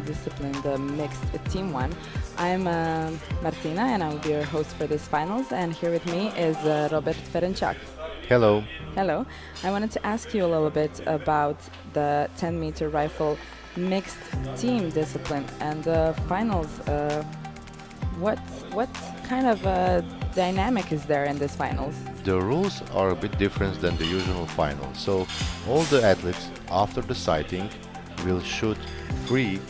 discipline, the mixed team one. I'm Martina, and I will be your host for this finals. And here with me is Robert Ferenczak. Hello. Hello. I wanted to ask you a little bit about the 10-meter rifle mixed team discipline and the finals. What kind of dynamic is there in this finals? The rules are a bit different than the usual final. So all the athletes after the sighting will shoot three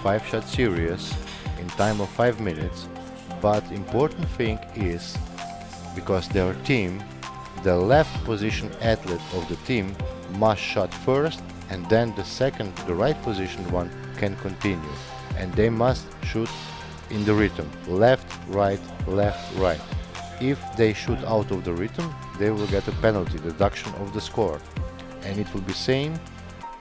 5-shot series in time of 5 minutes. But important thing is, because their team, the left position athlete of the team must shot first, and then the right position one can continue. And they must shoot in the rhythm, left, right, left, right. If they shoot out of the rhythm, they will get a penalty, deduction of the score. And it will be same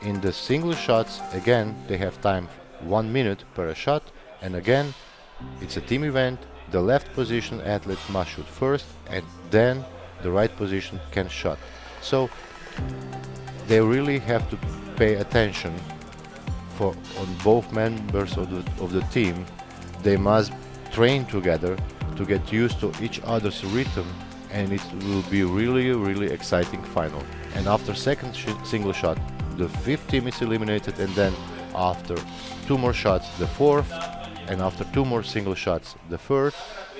in the single shots. Again, they have time 1 minute per shot, and again, it's a team event. The left position athlete must shoot first, and then the right position can shot. So they really have to pay attention on both members of the team. They must train together to get used to each other's rhythm, and it will be really exciting final. And after second single shot, the fifth team is eliminated, and then after 2 more shots, the fourth, and after 2 more single shots, the third,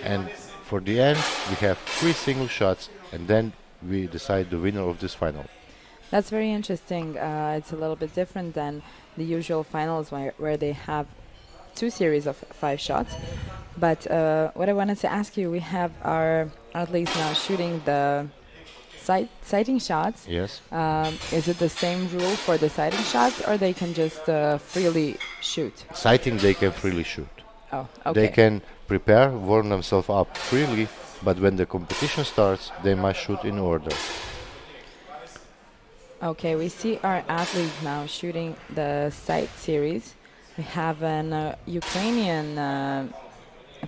and for the end we have 3 single shots, and then we decide the winner of this final. That's very interesting. It's a little bit different than the usual finals where they have 2 series of 5 shots. But what I wanted to ask you, we have our athletes now shooting the sighting shots. Yes. Is it the same rule for the sighting shots, or they can just freely shoot? Sighting, they can freely shoot. Oh, okay. They can prepare, warm themselves up freely, but when the competition starts, they must shoot in order. Okay, we see our athletes now shooting the sight series. We have an Ukrainian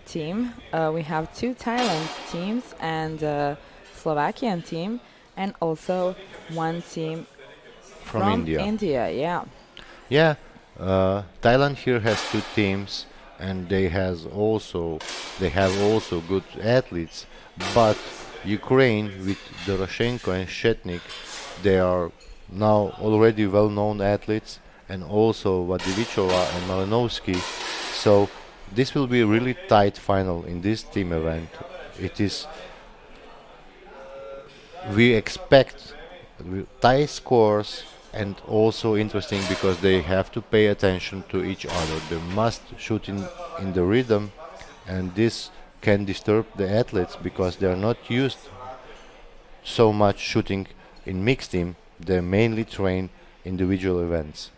team. We have 2 Thailand teams and a Slovakian team, and also 1 team From India. Yeah. Yeah, Thailand here has 2 teams, and they have also good athletes. But Ukraine with Doroshenko and Shetnik, they are now already well-known athletes, and also Vadivichova and Malinovsky. So this will be a really tight final in this team event. We expect tie scores, and also interesting because they have to pay attention to each other. They must shoot in the rhythm, and this can disturb the athletes because they are not used so much shooting in mixed team. They mainly train individual events.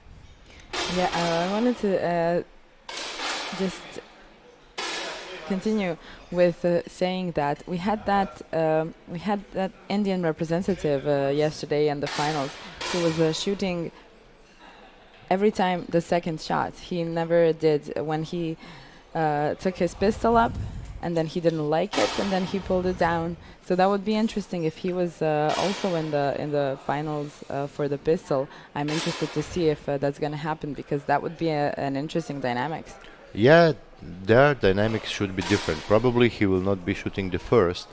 Yeah, I wanted to just continue with saying that we had that Indian representative yesterday in the finals who was shooting every time the second shot. He never did when he took his pistol up, and then he didn't like it, and then he pulled it down. So that would be interesting if he was also in the finals for the pistol. I'm interested to see if that's going to happen, because that would be an interesting dynamics. Yeah, their dynamics should be different. Probably he will not be shooting the first,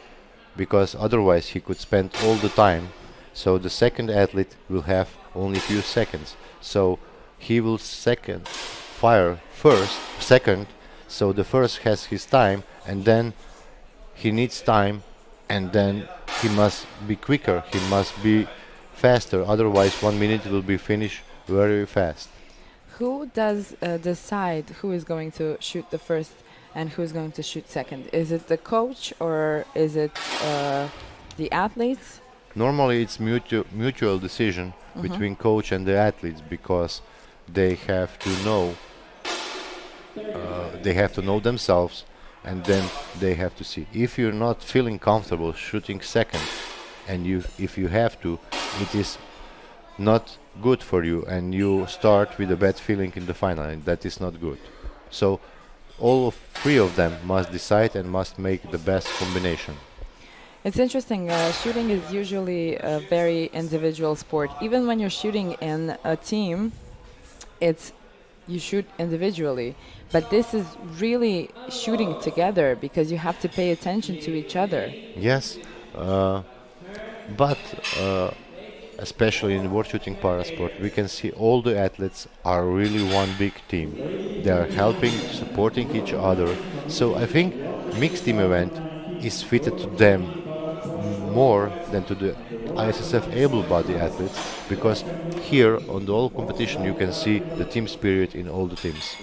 because otherwise he could spend all the time. So the second athlete will have only few seconds. So he will fire second. So the first has his time, and then he needs time, and then he must be quicker, he must be faster, otherwise 1 minute will be finished very fast. Who does decide who is going to shoot the first and who is going to shoot second? Is it the coach, or is it the athletes? Normally it's mutual decision between coach and the athletes, because they have to know themselves, and then they have to see. If you're not feeling comfortable shooting second, and if you have to, it is not good for you, and you start with a bad feeling in the final, and that is not good. So all 3 of them must decide and must make the best combination. It's interesting. Shooting is usually a very individual sport. Even when you're shooting in a team, it's you shoot individually, but this is really shooting together because you have to pay attention to each other. Yes, but especially in world shooting parasport, we can see all the athletes are really one big team. They are helping, supporting each other. So I think mixed team event is fitted to them more than to the ISSF able-bodied athletes, because here on the whole competition you can see the team spirit in all the teams.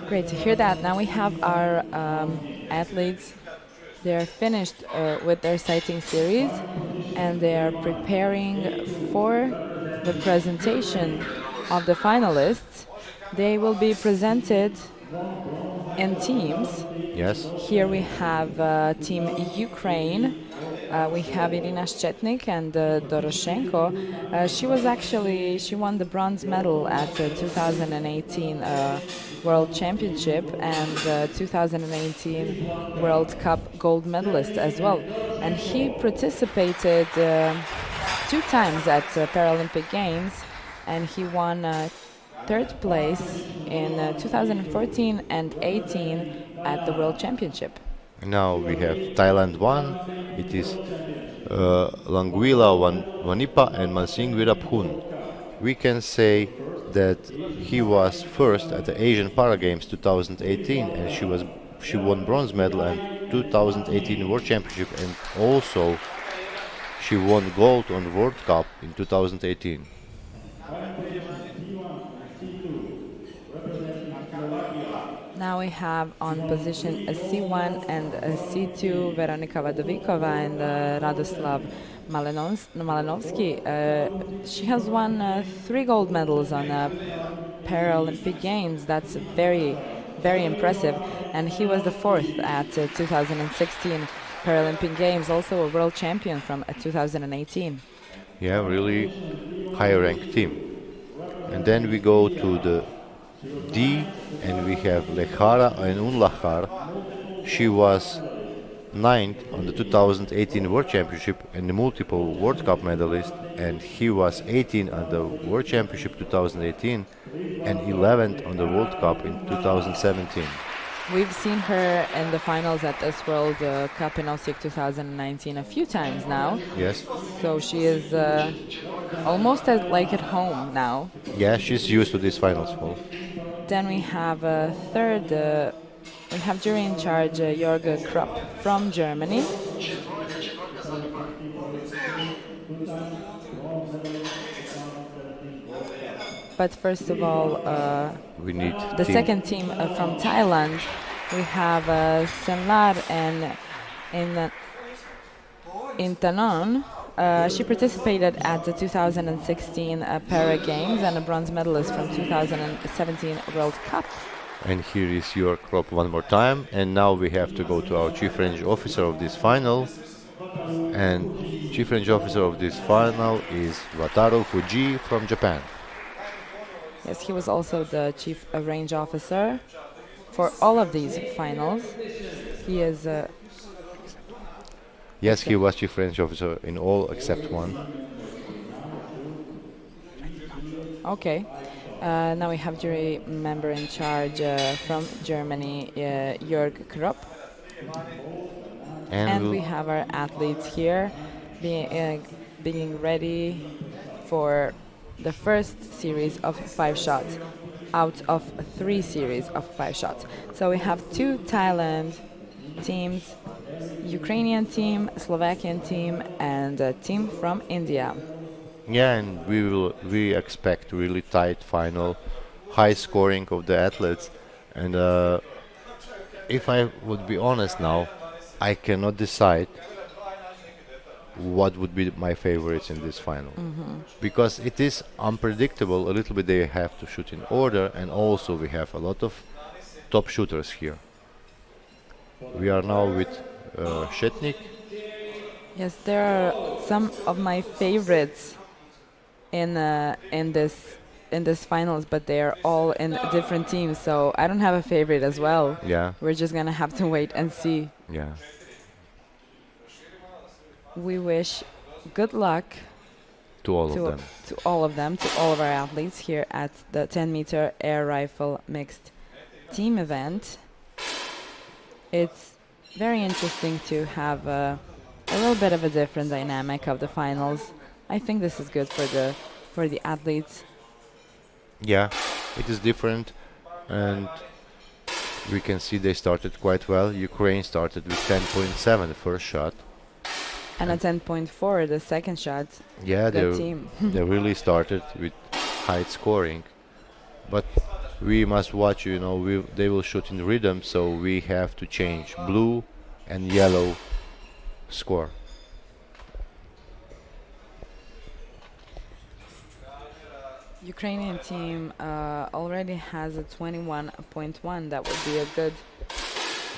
Great to hear that. Now we have our athletes. They are finished with their sighting series, and they are preparing for the presentation of the finalists. They will be presented in teams. Yes. Here we have Team Ukraine. We have Irina Shchetnik and Doroshenko. She won the bronze medal at the 2018 World Championship and 2018 World Cup gold medalist as well. And he participated 2 times at Paralympic Games, and he won third place in 2014 and 18 at the World Championship. Now we have Thailand 1. It is Languila Wanipa and Mansing Virabhun. We can say that he was first at the Asian Para Games 2018, and she won bronze medal and 2018 World Championship, and also she won gold on the World Cup in 2018. Now we have on position a C1 and a C2 Veronika Vadovikova and Radoslav Malenovsky. She has won 3 gold medals on Paralympic Games. That's very, very impressive. And he was the 4th at 2016 Paralympic Games, also a world champion from 2018. Yeah, really high-ranked team. And then we go to the D, and we have Lechara and Unlachar. She was 9th on the 2018 World Championship and the multiple World Cup medalist, and he was 18th on the World Championship 2018 and 11th on the World Cup in 2017. We've seen her in the finals at this World Cup in Osijek 2019 a few times now. Yes. So she is almost like at home now. Yeah, she's used to these finals. Well. Then we have a third, we have jury in charge Jörg Kropp from Germany. But first of all, we need the second team from Thailand. We have Senlar and Intanon. She participated at the 2016 Para Games and a bronze medalist from 2017 World Cup. And here is your crop one more time. And now we have to go to our chief range officer of this final. And chief range officer of this final is Wataru Fuji from Japan. Yes, he was also the chief range officer for all of these finals. He is... Yes, he was chief range officer in all except one. Okay. Now we have jury member in charge from Germany, Jörg Kropp. And we have our athletes here being ready for the first series of 5 shots out of 3 series of 5 shots. So we have 2 Thailand teams, Ukrainian team, Slovakian team, and a team from India. Yeah, and we expect really tight final, high scoring of the athletes. And if I would be honest now, I cannot decide what would be my favorites in this final, because it is unpredictable a little bit. They have to shoot in order, and also we have a lot of top shooters here. We are now with Shetnik. Yes, there are some of my favorites in this finals, but they are all in different teams, so I don't have a favorite as well. Yeah. We're just gonna have to wait and see. Yeah. We wish good luck To all of them. to all of them, to all of our athletes here at the 10-meter air rifle mixed team event. It's very interesting to have a little bit of a different dynamic of the finals. I think this is good for the athletes. Yeah, it is different, and we can see they started quite well. Ukraine started with 10.7 the first shot. And a 10.4 the second shot. Yeah, Good team. they really started with high scoring. But we must watch, they will shoot in rhythm, so we have to change blue and yellow score. Ukrainian team already has a 21.1. That would be a good.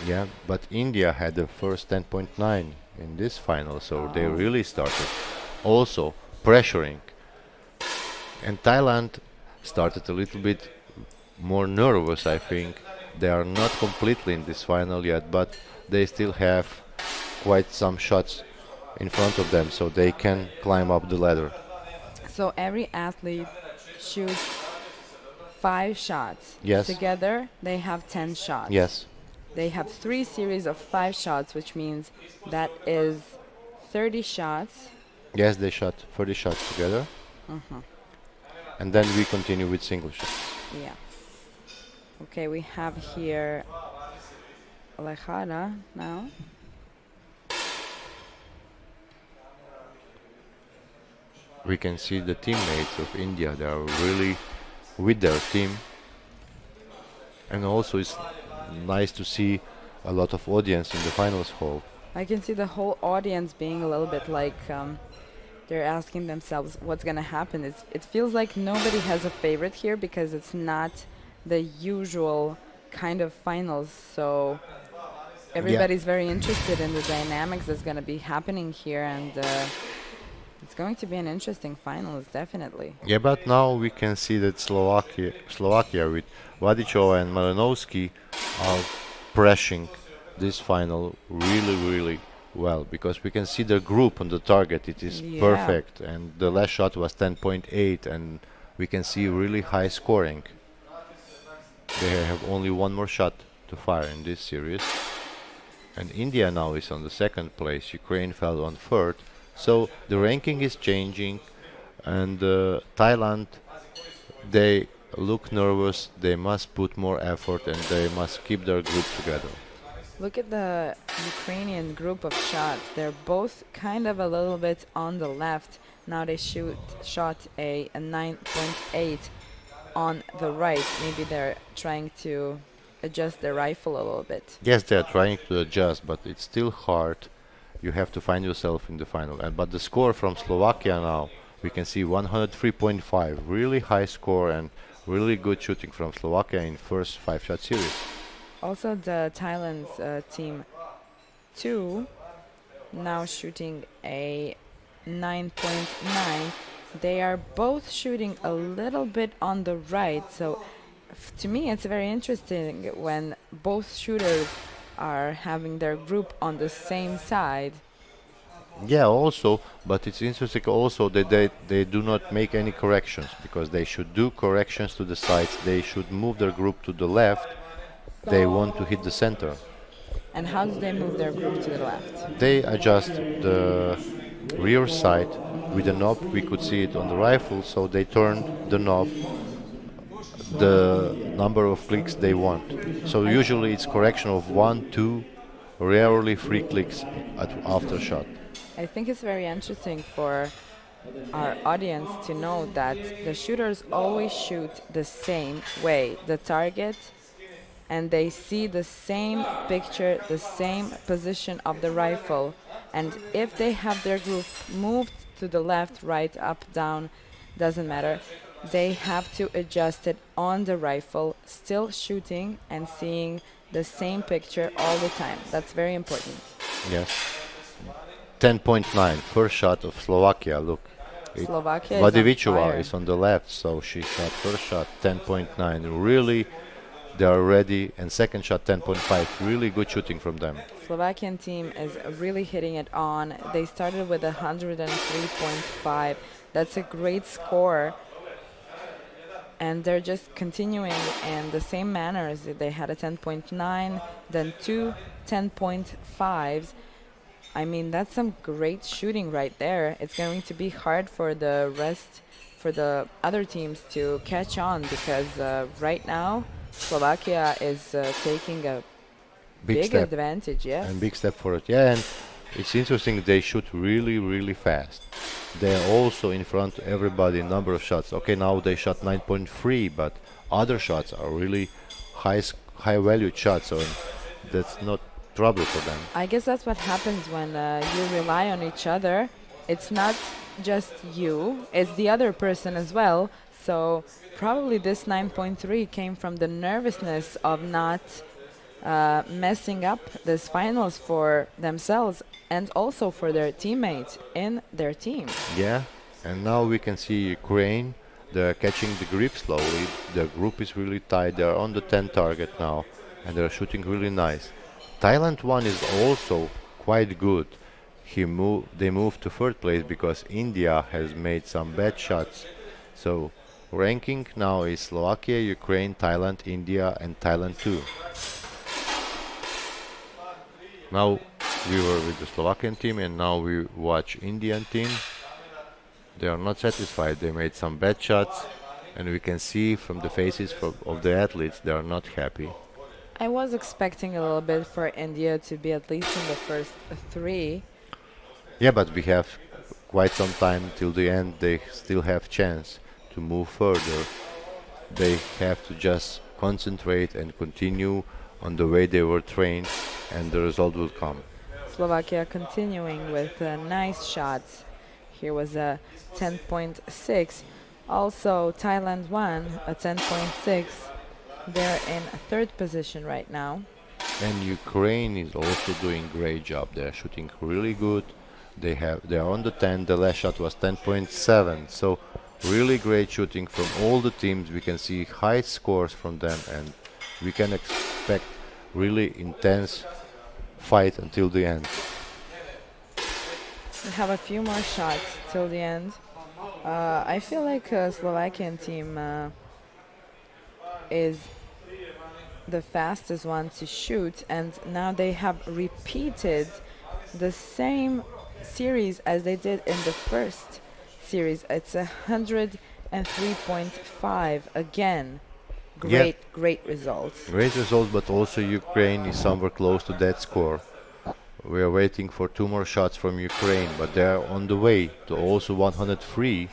Yeah, but India had the first 10.9 in this final, so they really started also pressuring. And Thailand started a little bit more nervous, I think. They are not completely in this final yet, but they still have quite some shots in front of them, so they can climb up the ladder. So every athlete shoots 5 shots. Yes. Together they have 10 shots. Yes. They have 3 series of 5 shots, which means that is 30 shots. Yes, they shot 30 shots together. And then we continue with single shots. Yeah. Okay, we have here Lejara now. We can see the teammates of India. They are really with their team. And also it's nice to see a lot of audience in the finals hall. I can see the whole audience being a little bit like they're asking themselves what's going to happen. It feels like nobody has a favorite here because it's not the usual kind of finals. So everybody's very interested in the dynamics that's going to be happening here, and it's going to be an interesting finals, definitely. Yeah, but now we can see that Slovakia with Vadichova and Malinovsky are pressing this final really well, because we can see the group on the target. It is perfect, and the last shot was 10.8, and we can see really high scoring. They have only one more shot to fire in this series. And India now is on the second place. Ukraine fell on third. So the ranking is changing, and Thailand, they look nervous. They must put more effort, and they must keep their group together. Look at the Ukrainian group of shots. They're both kind of a little bit on the left. Now they shot a 9.8 on the right. Maybe they're trying to adjust their rifle a little bit. Yes, they are trying to adjust, but it's still hard. You have to find yourself in the final. But the score from Slovakia now, we can see 103.5. Really high score and really good shooting from Slovakia in first 5-shot series. Also, the Thailand's team 2 now shooting a 9.9. They are both shooting a little bit on the right. So to me, it's very interesting when both shooters are having their group on the same side. Yeah, also, but it's interesting also that they do not make any corrections, because they should do corrections to the sides. They should move their group to the left. They want to hit the center. And how do they move their group to the left? They adjust the rear side with a knob. We could see it on the rifle, so they turn the knob the number of clicks they want. So usually it's correction of 1, 2, rarely 3 clicks after shot. I think it's very interesting for our audience to know that the shooters always shoot the same way, the target, and they see the same picture, the same position of the rifle. And if they have their group moved to the left, right, up, down, doesn't matter, they have to adjust it on the rifle, still shooting and seeing the same picture all the time. That's very important. Yes. 10.9, first shot of Slovakia, look. Slovakia Vadivichova is on the left, so she shot first shot 10.9. Really, they are ready. And second shot 10.5. Really good shooting from them. Slovakian team is really hitting it on. They started with 103.5. That's a great score. And they're just continuing in the same manners. They had a 10.9, then two 10.5s. I mean, that's some great shooting right there. It's going to be hard for the rest, for the other teams to catch on, because right now Slovakia is taking a Big big step. advantage. Yes. And big step for it. Yeah, and it's interesting they shoot really, really fast. They're also in front of everybody in number of shots. Okay, now they shot 9.3, but other shots are really high valued shots, so that's not trouble for them. I guess that's what happens when you rely on each other. It's not just you, it's the other person as well. So probably this 9.3 came from the nervousness of not messing up this finals for themselves and also for their teammates in their team. Yeah, and now we can see Ukraine. They're catching the grip slowly. The group is really tight. They're on the 10 target now, and they're shooting really nice. Thailand one is also quite good. They moved to third place because India has made some bad shots. So ranking now is Slovakia, Ukraine, Thailand, India, and Thailand 2. Now we were with the Slovakian team, and now we watch Indian team. They are not satisfied. They made some bad shots, and we can see from the faces of the athletes they are not happy. I was expecting a little bit for India to be at least in the first three. Yeah, but we have quite some time till the end. They still have chance to move further. They have to just concentrate and continue on the way they were trained, and the result will come. Slovakia continuing with nice shots. Here was a 10.6. Also, Thailand won a 10.6. They're in third position right now. And Ukraine is also doing great job. They're shooting really good. They are on the 10. The last shot was 10.7. So really great shooting from all the teams. We can see high scores from them, and we can expect really intense fight until the end. We have a few more shots till the end. I feel like Slovakian team is the fastest one to shoot, and now they have repeated the same series as they did in the first series. It's 103.5 again. Great results. Great results, but also Ukraine is somewhere close to that score. We are waiting for two more shots from Ukraine, but they are on the way to also 103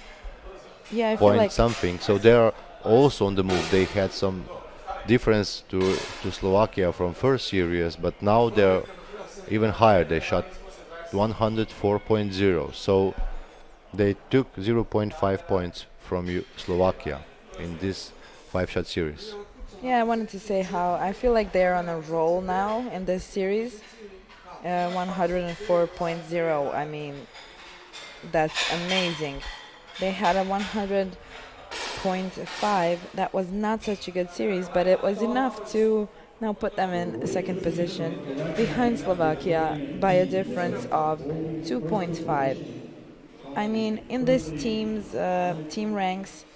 Yeah, I feel point like something. So they are also on the move. They had some difference to Slovakia from first series, but now they're even higher. They shot 104.0. So they took 0.5 points from Slovakia in this 5-shot series. yeah, I wanted to say how I feel like they're on a roll now in this series. 104.0. I mean, that's amazing. They had a 100.5. That was not such a good series, but it was enough to now put them in second position behind Slovakia by a difference of 2.5. I mean, in this team ranks,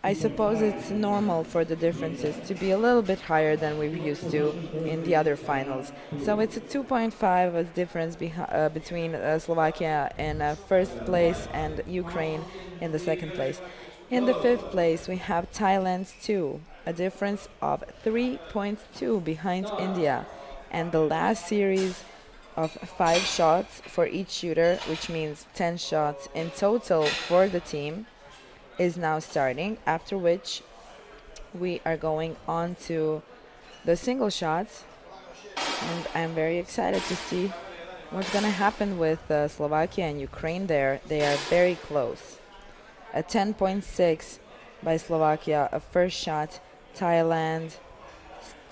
I suppose it's normal for the differences to be a little bit higher than we're used to in the other finals. So it's a 2.5 difference between Slovakia in first place and Ukraine in the second place. In the fifth place, we have Thailand's 2, a difference of 3.2 behind India. And the last series of 5 shots for each shooter, which means 10 shots in total for the team, is now starting, after which we are going on to the single shots, and I'm very excited to see what's going to happen with Slovakia and Ukraine there. They are very close. A 10.6 by Slovakia, a first shot. Thailand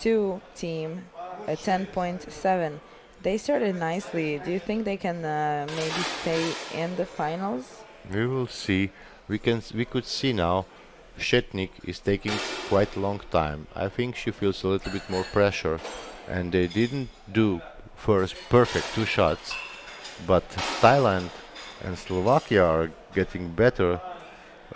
2 team, a 10.7. They started nicely. Do you think they can maybe stay in the finals? We will see. We could see now Shetnik is taking quite a long time. I think she feels a little bit more pressure, and they didn't do first perfect 2 shots, but Thailand and Slovakia are getting better.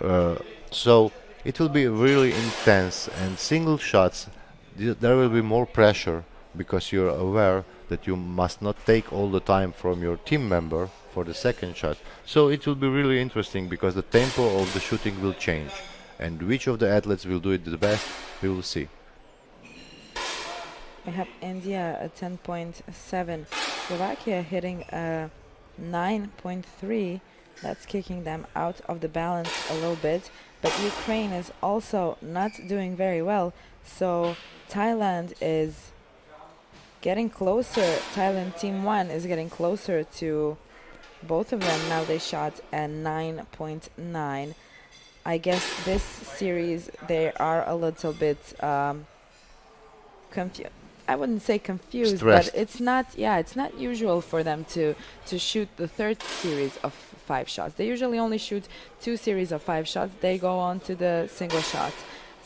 Uh, so it will be really intense, and single shots, there will be more pressure because you're aware that you must not take all the time from your team member for the second shot. So it will be really interesting because the tempo of the shooting will change, and which of the athletes will do it the best, we will see. We have India at 10.7, Slovakia hitting a 9.3. That's kicking them out of the balance a little bit. But Ukraine is also not doing very well. So Thailand is getting closer. Thailand Team 1 is getting closer to both of them. Now they shot a 9.9. I guess this series they are a little bit confused. I wouldn't say confused, Stressed. but it's not. Yeah, it's not usual for them to shoot the third series of 5 shots. They usually only shoot 2 series of 5 shots. They go on to the single shots.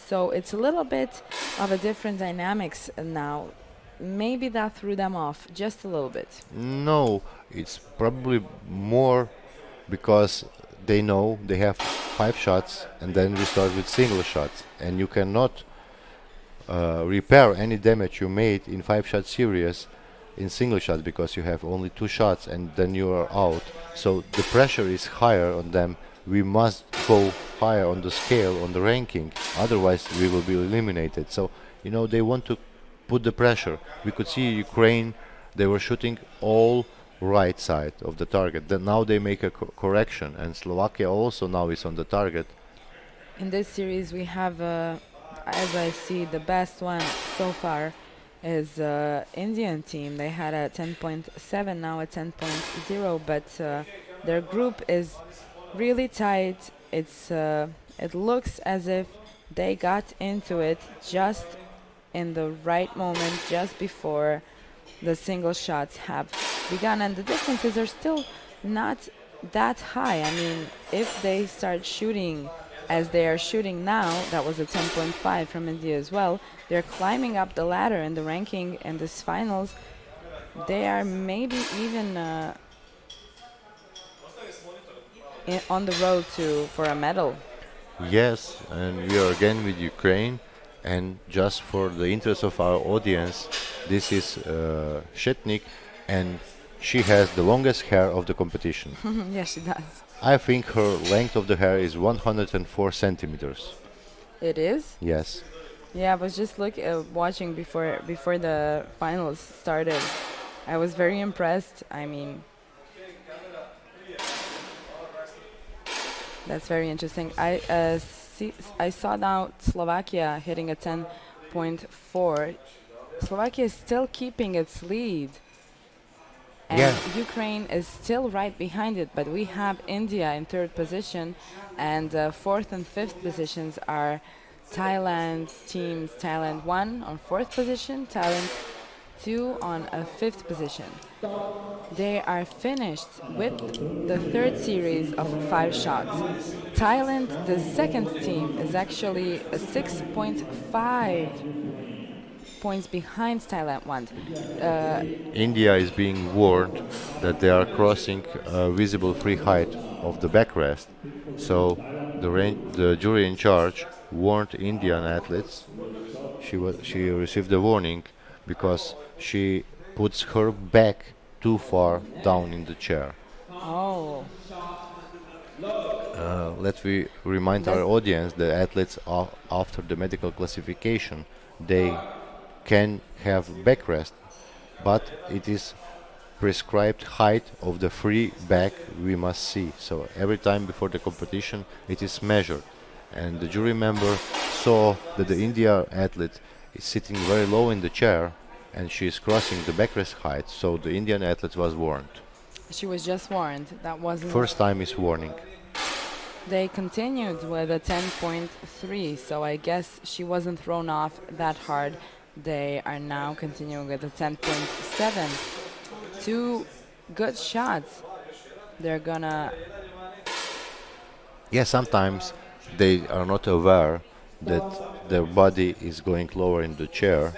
So it's a little bit of a different dynamics now. Maybe that threw them off just a little bit. No, it's probably more because they know they have 5 shots, and then we start with single shots, and you cannot repair any damage you made in 5 shot series in single shots because you have only 2 shots and then you are out. So the pressure is higher on them. We must go higher on the scale, on the ranking, otherwise we will be eliminated. So they want to put the pressure. We could see Ukraine, they were shooting all right side of the target. Then now they make a correction, and Slovakia also now is on the target. In this series, we have, as I see, the best one so far is Indian team. They had a 10.7, now a 10.0, but their group is really tight. It looks as if they got into it just in the right moment, just before the single shots have begun, and the differences are still not that high. I mean, if they start shooting as they are shooting now, that was a 10.5 from India as well, they're climbing up the ladder in the ranking in this finals. They are maybe even on the road for a medal. Yes, and we are again with Ukraine. And just for the interest of our audience, this is Shetnik, and she has the longest hair of the competition. Yes, she does. I think her length of the hair is 104 centimeters. It is? Yes. Yeah, I was just watching before the finals started. I was very impressed. I mean, that's very interesting. I saw now Slovakia hitting a 10.4. Slovakia is still keeping its lead. And Yeah. Ukraine is still right behind it, but we have India in 3rd position, and 4th and 5th positions are Thailand's teams. Thailand 1 on 4th position, Thailand 2 on a 5th position. They are finished with the 3rd series of 5 shots. Thailand, the 2nd team, is actually a 6.5 points behind Thailand 1. India is being warned that they are crossing a visible free height of the backrest. So the jury in charge warned Indian athletes. She received a warning because she puts her back too far down in the chair. Oh, Let me remind our audience that athletes after the medical classification, they can have backrest, but it is prescribed height of the free back we must see. So every time before the competition it is measured, and the jury member saw that the India athlete is sitting very low in the chair and she is crossing the backrest height, so the Indian athlete was warned. she was just warned. That wasn't. First time is warning. They continued with a 10.3, so I guess she wasn't thrown off that hard. They are now continuing with a 10.7. 2 good shots. They're gonna. Yeah, sometimes they are not aware that their body is going lower in the chair,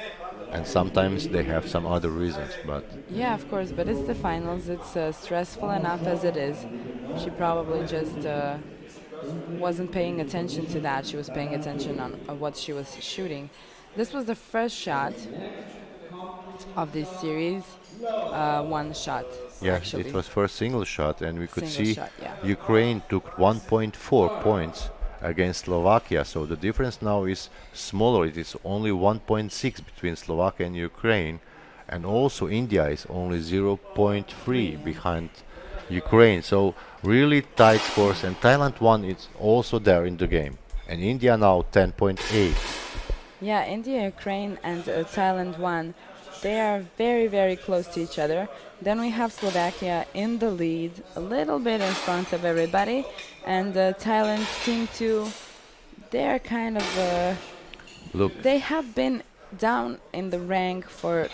and sometimes they have some other reasons. But Yeah, of course, but it's the finals. It's stressful enough as it is. She probably just wasn't paying attention to that. She was paying attention on what she was shooting. This was the first shot of this series. One shot, yeah, actually. it was first single shot, and we could Single see shot, yeah. Ukraine took 1.4 points against Slovakia. So the difference now is smaller. It is only 1.6 between Slovakia and Ukraine, and also India is only 0.3 behind Ukraine. So really tight scores, and Thailand won. It's also there in the game, and India now 10.8. Yeah, India, Ukraine, and Thailand won. They are very, very close to each other. Then we have Slovakia in the lead, a little bit in front of everybody. And Thailand team 2, they're kind of... Look, they have been down in the rank for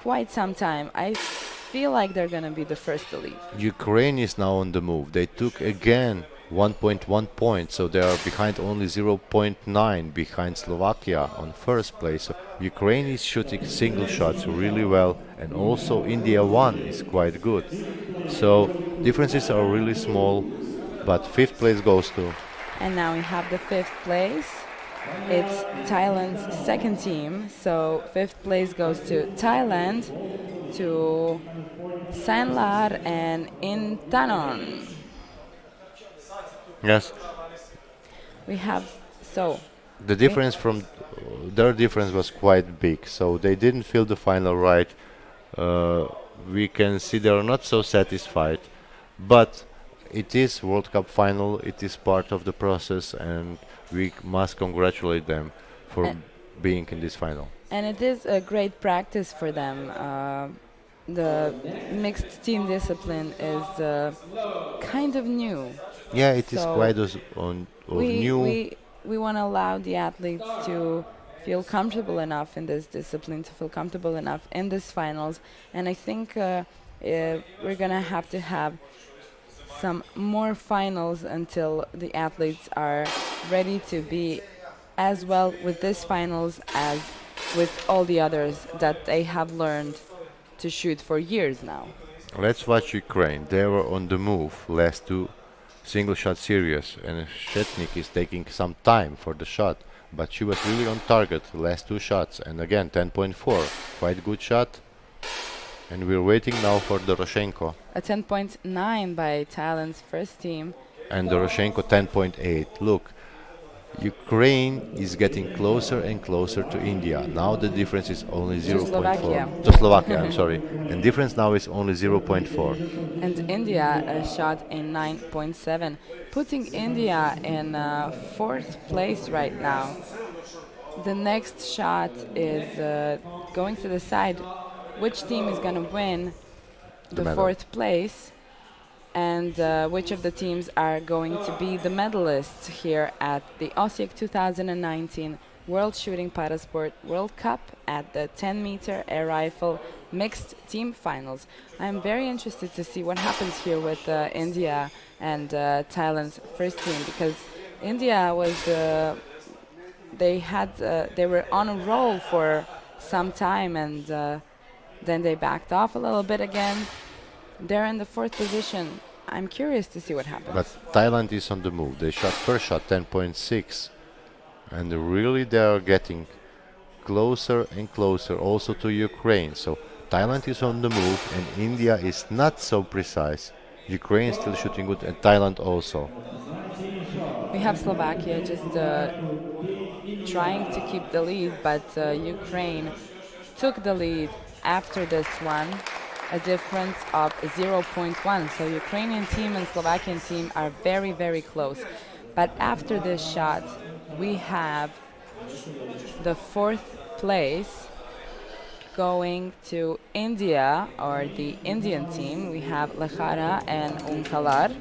quite some time. I feel like they're going to be the first to leave. Ukraine is now on the move. They took again 1.1 points, so they are behind only 0.9 behind Slovakia on first place. So Ukraine is shooting single shots really well, and also India 1 is quite good. So differences are really small, but fifth place goes to. And now we have the fifth place. It's Thailand's second team, so fifth place goes to Thailand, to Sanlar and Intanon. Yes, We have, so, the difference from their difference was quite big, so they didn't feel the final right. We can see they are not so satisfied, but it is World Cup final. It is part of the process, and we must congratulate them for And- being in this final. and it is a great practice for them. The mixed team discipline is kind of new. Yeah, it is So quite of new. We want to allow the athletes to feel comfortable enough in this discipline, to feel comfortable enough in this finals. And I think we're going to have some more finals until the athletes are ready to be as well with this finals as with all the others that they have learned to shoot for years now. Let's watch Ukraine. They were on the move last two single shot series, and Shetnik is taking some time for the shot, but she was really on target the last two shots, and again 10.4, quite good shot. And we're waiting now for the Doroshenko, A 10.9 by Thailand's first team. and Doroshenko 10.8. Look, Ukraine is getting closer and closer to India. Now the difference is only 0.4. Slovakia. To Slovakia, I'm sorry. And difference now is only 0.4. And India shot in 9.7, putting India in fourth place right now. The next shot is going to decide which team is going to win The the medal. fourth place, and which of the teams are going to be the medalists here at the Osijek 2019 World Shooting Parasport World Cup at the 10-meter air rifle mixed team finals. I'm very interested to see what happens here with India and Thailand's first team, because India was they were on a roll for some time, and then they backed off a little bit again. They're in the fourth position. I'm curious to see what happens. But Thailand is on the move. They shot first shot 10.6, and really they are getting closer and closer also to Ukraine. So Thailand is on the move, and India is not so precise. Ukraine is still shooting good, and Thailand also. We have Slovakia just trying to keep the lead, but Ukraine took the lead after this one, a difference of 0.1. So Ukrainian team and Slovakian team are very, very close. But after this shot, we have the fourth place going to India, or the Indian team. We have Lehara and Unkalar.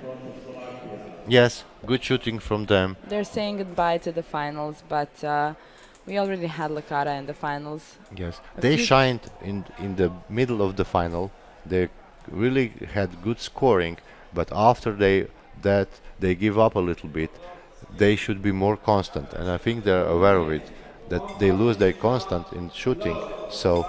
Yes, good shooting from them. They're saying goodbye to the finals, but we already had Lehara in the finals. Yes, A they few- shined in the middle of the final. They really had good scoring, but after they give up a little bit. They should be more constant, and I think they're aware of it. that they lose their constant in shooting. So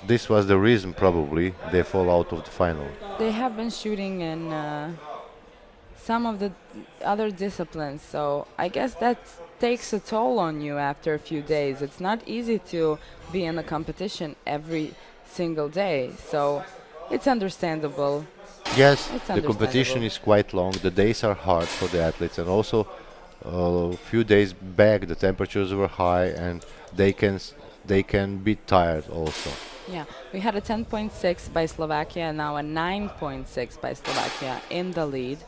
this was the reason probably they fall out of the final. They have been shooting in some of the other disciplines, so I guess that takes a toll on you after a few days. It's not easy to be in a competition every single day, so it's understandable. Yes, It's the competition understandable. is quite long. The days are hard for the athletes, and also a few days back the temperatures were high, and they can be tired also. Yeah, we had a 10.6 by Slovakia, now a 9.6 by Slovakia in the lead.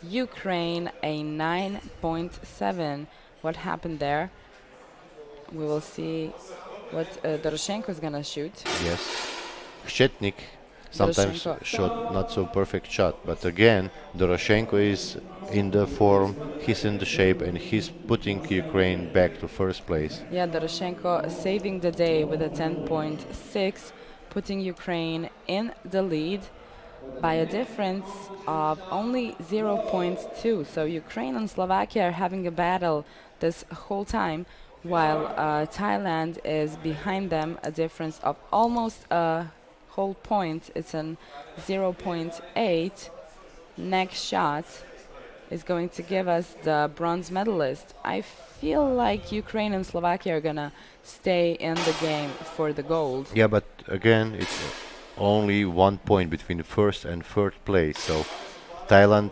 Ukraine a 9.7. What happened there? We will see what Doroshenko is gonna shoot. Yes, Shetnik sometimes Doroshenko. shot not so perfect shot, but again Doroshenko is in the form, he's in the shape, and he's putting Ukraine back to first place. Yeah, Doroshenko saving the day with a 10.6, putting Ukraine in the lead by a difference of only 0.2. So Ukraine and Slovakia are having a battle this whole time, while Thailand is behind them, a difference of almost a whole point. It's an 0.8. Next shot is going to give us the bronze medalist. I feel like Ukraine and Slovakia are gonna stay in the game for the gold. Yeah, but again, it's only 1 point between the first and third place. So Thailand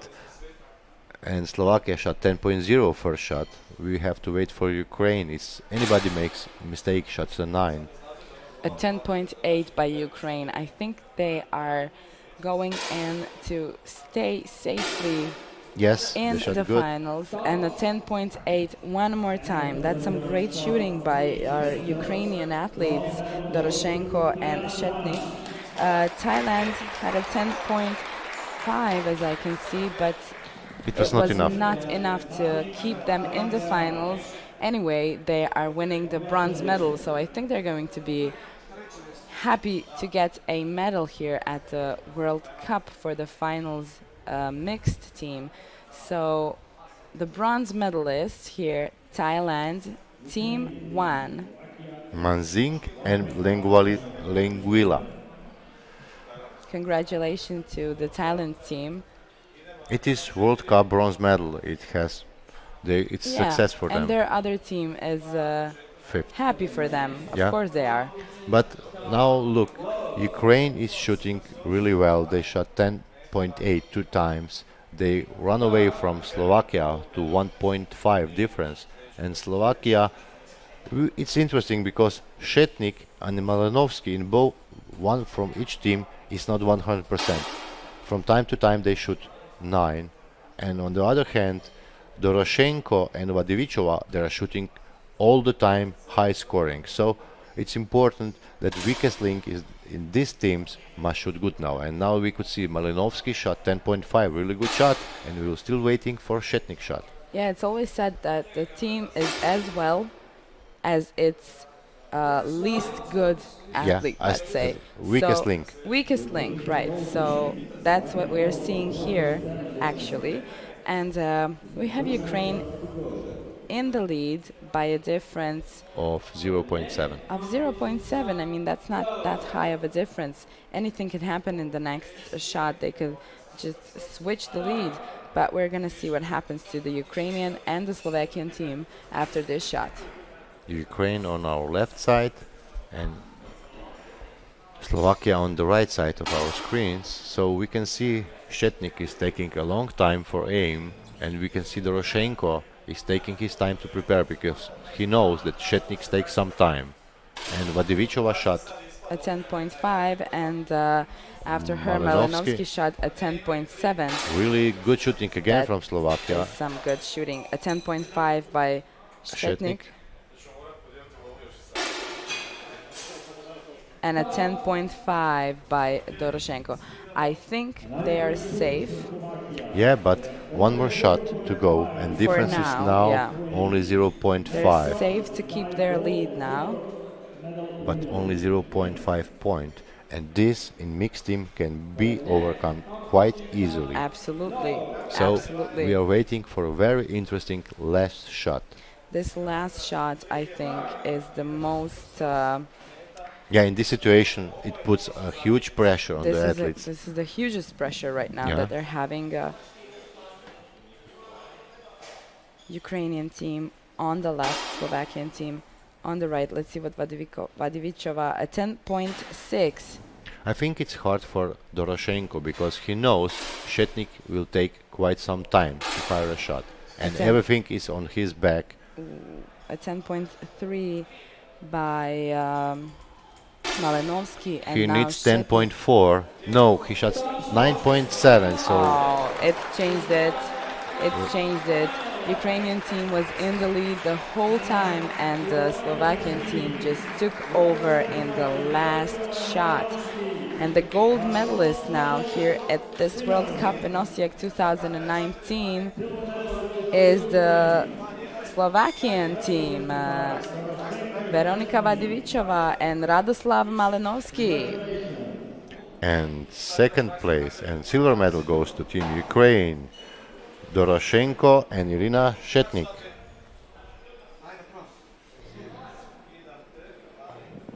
and Slovakia shot 10.0 first shot. We have to wait for Ukraine. If anybody makes mistake, shots a 9. A 10.8 by Ukraine. I think they are going in to stay safely Yes, in they shot the good. finals, and a 10.8 one more time. That's some great shooting by our Ukrainian athletes, Doroshenko and Shetnik. Thailand had a 10.5, as I can see, but It was not enough. not enough to keep them in the finals. Anyway, they are winning the bronze medal, so I think they're going to be happy to get a medal here at the World Cup for the finals mixed team. So the bronze medalists here, Thailand, team 1. Manzing and Lenguila. Congratulations to the Thailand team. It is World Cup bronze medal. It's success for and them. their other team is Fifth. happy for them. Of Yeah. course they are. But now look, Ukraine is shooting really well. They shot 10.8 two times. They run away from Slovakia to 1.5 difference. And Slovakia, it's interesting because Shetnik and Malinovsky in both, one from each team, is not 100%. From time to time they shoot 9. And on the other hand, Doroshenko and Vadivichova, they are shooting all the time high scoring. So it's important that weakest link is in these teams must shoot good now. And now we could see Malinovsky shot 10.5, really good shot, and we were still waiting for Shetnik shot. Yeah, it's always said that the team is as well as its least good athlete, as- let's say. weakest So, link. Weakest link, right. So that's what we're seeing here, actually. And we have Ukraine in the lead by a difference Of 0.7. of 0.7. I mean, that's not that high of a difference. Anything can happen in the next shot. They could just switch the lead. But we're going to see what happens to the Ukrainian and the Slovakian team after this shot. Ukraine on our left side and Slovakia on the right side of our screens. So we can see Shetnik is taking a long time for aim, and we can see Doroshenko is taking his time to prepare because he knows that Shetnik takes some time. And Vadivichova shot A 10.5, and after her, Malinovsky. Malinovsky shot a 10.7. really good shooting again That from Slovakia. Is some good shooting. A 10.5 by Shetnik. And a 10.5 by Doroshenko. I think they are safe. Yeah, but one more shot to go, and difference is now, now yeah. only They're 0.5, safe to keep their lead now. but only 0.5 point. And this in mixed team can be overcome quite easily. Absolutely. So Absolutely. we are waiting for a very interesting last shot. This last shot, I think, is the most. Yeah, in this situation, it puts a huge pressure on the athletes. This is the hugest pressure right now Yeah. that they're having. Ukrainian team on the left, Slovakian team on the right. Let's see what Vadivichova, a 10.6. I think it's hard for Doroshenko because he knows Shetnik will take quite some time to fire a shot, and everything is on his back. A 10.3 by Malinovsky, and He now needs 10.4. No, he shots 9.7. So oh, it changed it. It's changed it. Ukrainian team was in the lead the whole time, and the Slovakian team just took over in the last shot. And the gold medalist now here at this World Cup in Osijek 2019 is the Slovakian team, Veronika Vadivichova and Radoslav Malinovsky. and second place and silver medal goes to Team Ukraine, Doroshenko and Irina Shetnik.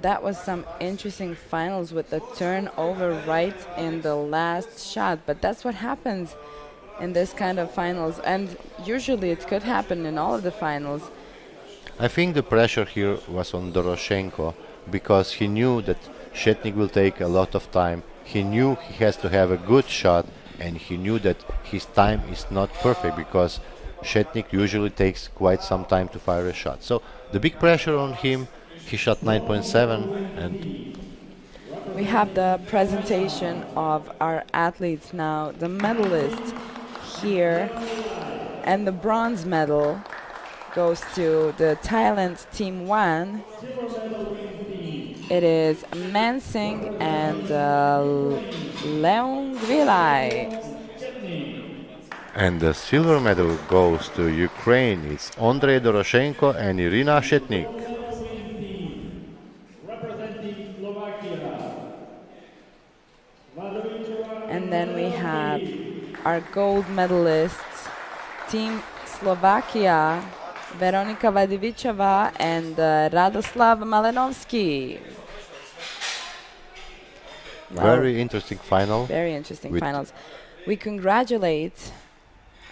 That was some interesting finals with the turnover right in the last shot, but that's what happens in this kind of finals, and usually it could happen in all of the finals. I think the pressure here was on Doroshenko because he knew that Shetnik will take a lot of time. He knew he has to have a good shot, and he knew that his time is not perfect because Shetnik usually takes quite some time to fire a shot. So the big pressure on him. He shot 9.7, and we have the presentation of our athletes now, the medalists here, and the bronze medal goes to the Thailand Team 1. It is Mansingh and Leongvilai. And the silver medal goes to Ukraine. It's Andrei Doroshenko and Irina Shetnik. And then we have our gold medalists, Team Slovakia, Veronika Vadivichova and Radoslav Malinovsky. Wow. Very interesting final. Very interesting finals. We congratulate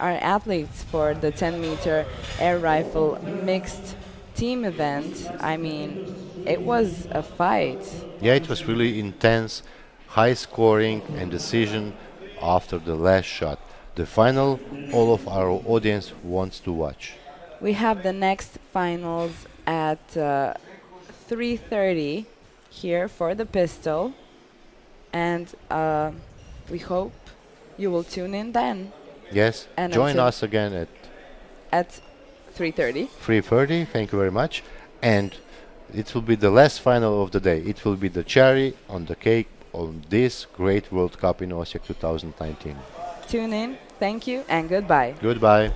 our athletes for the 10-meter air rifle mixed team event. I mean, it was a fight. Yeah, it was really intense, high scoring and decision after the last shot. The final, all of our audience wants to watch. We have the next finals at 3:30 here for the pistol, and we hope you will tune in then. Yes, And join us again at 3:30. 3:30. Thank you very much. And it will be the last final of the day. It will be the cherry on the cake on this great World Cup in Osijek 2019. Tune in. Thank you and goodbye. Goodbye.